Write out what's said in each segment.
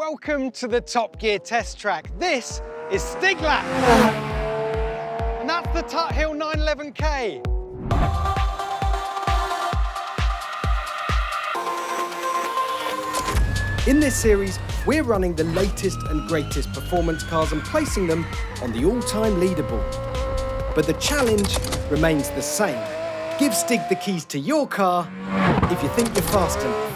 Welcome to the Top Gear test track. This is Stig Lap. And that's the Tuthill 911K. In this series, we're running the latest and greatest performance cars and placing them on the all-time leaderboard. But the challenge remains the same. Give Stig the keys to your car if you think you're fast enough.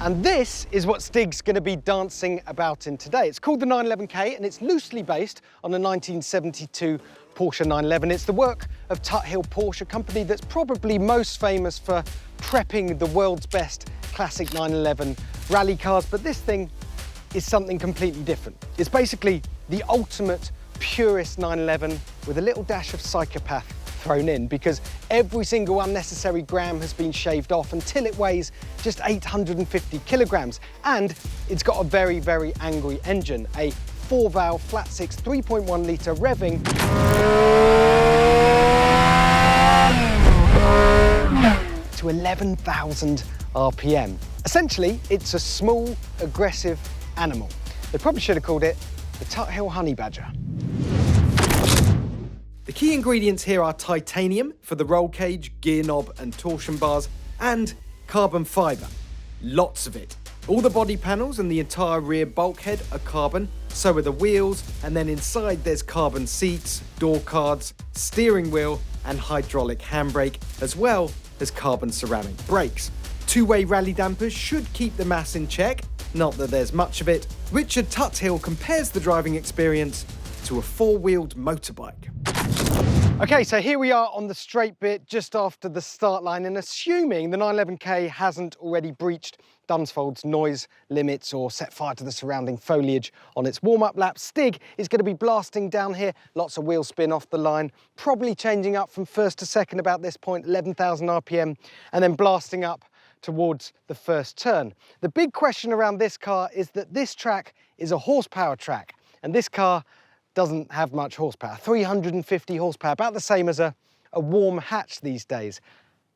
And this is what Stig's going to be dancing about in today. It's called the 911K and it's loosely based on a 1972 Porsche 911. It's the work of Tuthill Porsche, a company that's probably most famous for prepping the world's best classic 911 rally cars, but this thing is something completely different. It's basically the ultimate purist 911 with a little dash of psychopath thrown in, because every single unnecessary gram has been shaved off until it weighs just 850 kilograms. And it's got a very, very angry engine, a 4-valve flat six 3.1 litre revving to 11,000 RPM. Essentially, it's a small, aggressive animal. They probably should have called it the Tuthill Honey Badger. The key ingredients here are titanium for the roll cage, gear knob and torsion bars, and carbon fibre. Lots of it. All the body panels and the entire rear bulkhead are carbon, so are the wheels, and then inside there's carbon seats, door cards, steering wheel and hydraulic handbrake, as well as carbon ceramic brakes. Two-way rally dampers should keep the mass in check, not that there's much of it. Richard Tuthill compares the driving experience to a four-wheeled motorbike. Okay, so here we are on the straight bit just after the start line, and assuming the 911K hasn't already breached Dunsfold's noise limits or set fire to the surrounding foliage on its warm-up lap, Stig is going to be blasting down here, lots of wheel spin off the line, probably changing up from first to second about this point, 11,000 RPM, and then blasting up towards the first turn. The big question around this car is that this track is a horsepower track, and this car doesn't have much horsepower, 350 horsepower, about the same as a warm hatch these days.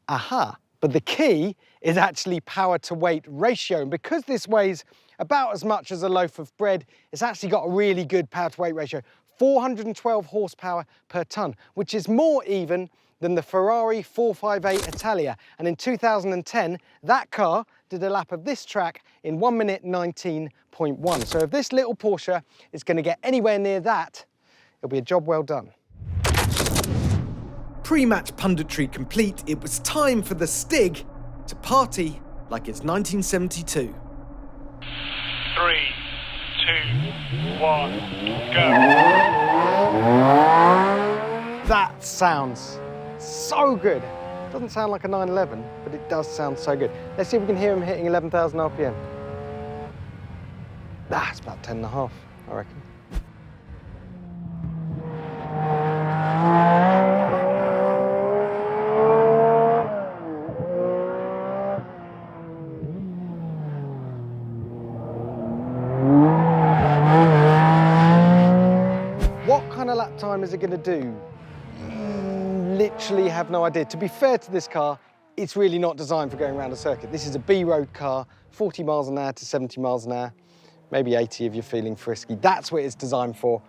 Aha, but the key is actually power to weight ratio. And because this weighs about as much as a loaf of bread, it's actually got a really good power to weight ratio, 412 horsepower per tonne, which is more even than the Ferrari 458 Italia. And in 2010, that car did a lap of this track in 1 minute 19.1. So if this little Porsche is going to get anywhere near that, it'll be a job well done. Pre-match punditry complete, it was time for the Stig to party like it's 1972. 3, 2, 1, go. That sounds so good. Doesn't sound like a 911, but it does sound so good. Let's see if we can hear him hitting 11,000 RPM. It's about 10.5, I reckon. What kind of lap time is it going to do? Literally have no idea. To be fair to this car, it's really not designed for going around a circuit. This is a B-road car, 40 miles an hour to 70 miles an hour, maybe 80 if you're feeling frisky. That's what it's designed for,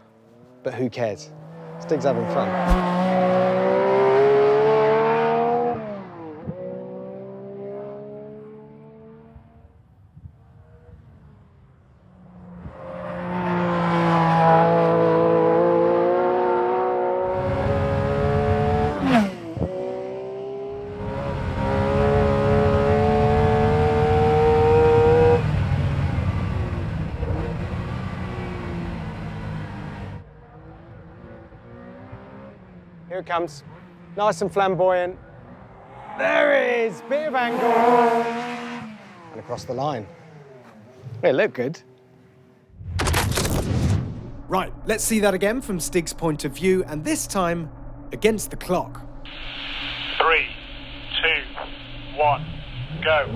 but who cares? Stig's having fun. Here it comes, nice and flamboyant. There it is, bit of angle. And across the line. It looked good. Right, let's see that again from Stig's point of view, and this time against the clock. 3, 2, 1, go.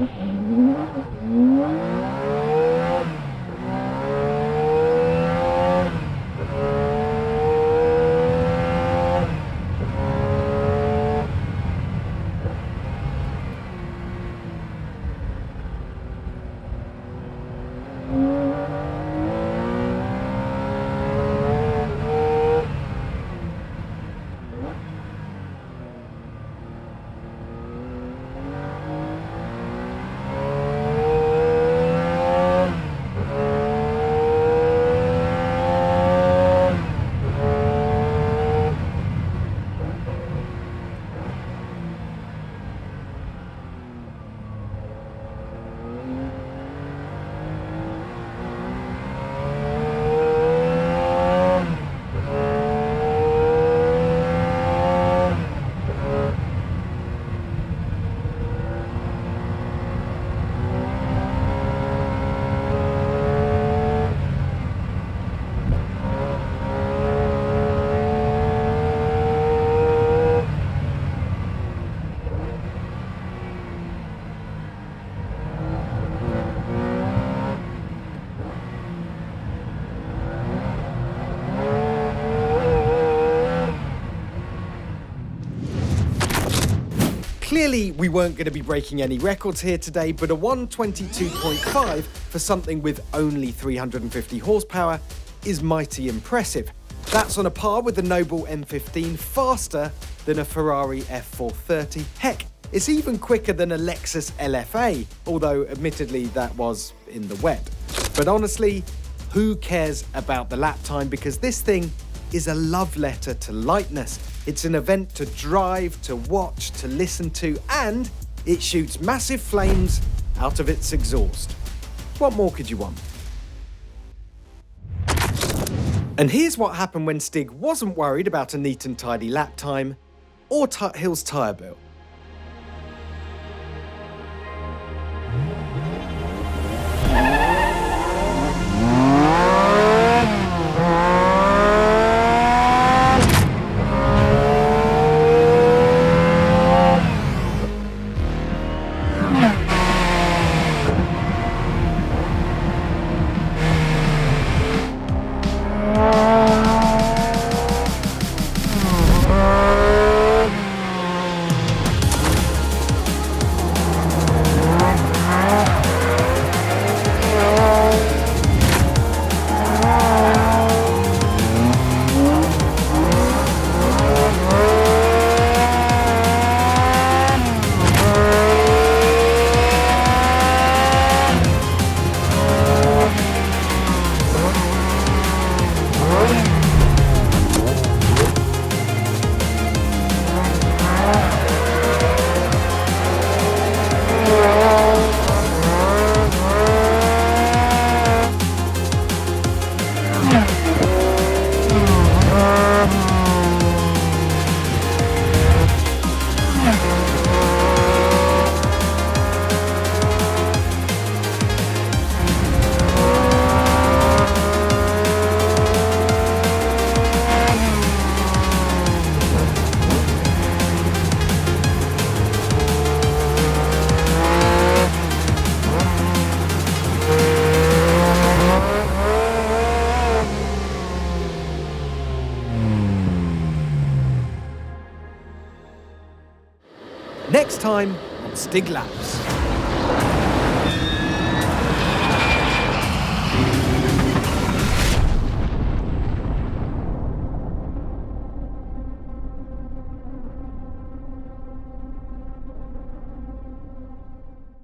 Clearly, we weren't going to be breaking any records here today, but a 122.5 for something with only 350 horsepower is mighty impressive. That's on a par with the Noble M15, faster than a Ferrari F430. Heck, it's even quicker than a Lexus LFA, although admittedly that was in the wet. But honestly, who cares about the lap time, because this thing is a love letter to lightness. It's an event to drive, to watch, to listen to, and it shoots massive flames out of its exhaust. What more could you want? And here's what happened when Stig wasn't worried about a neat and tidy lap time or Tuthill's tyre bill. Next time on Stig Laps.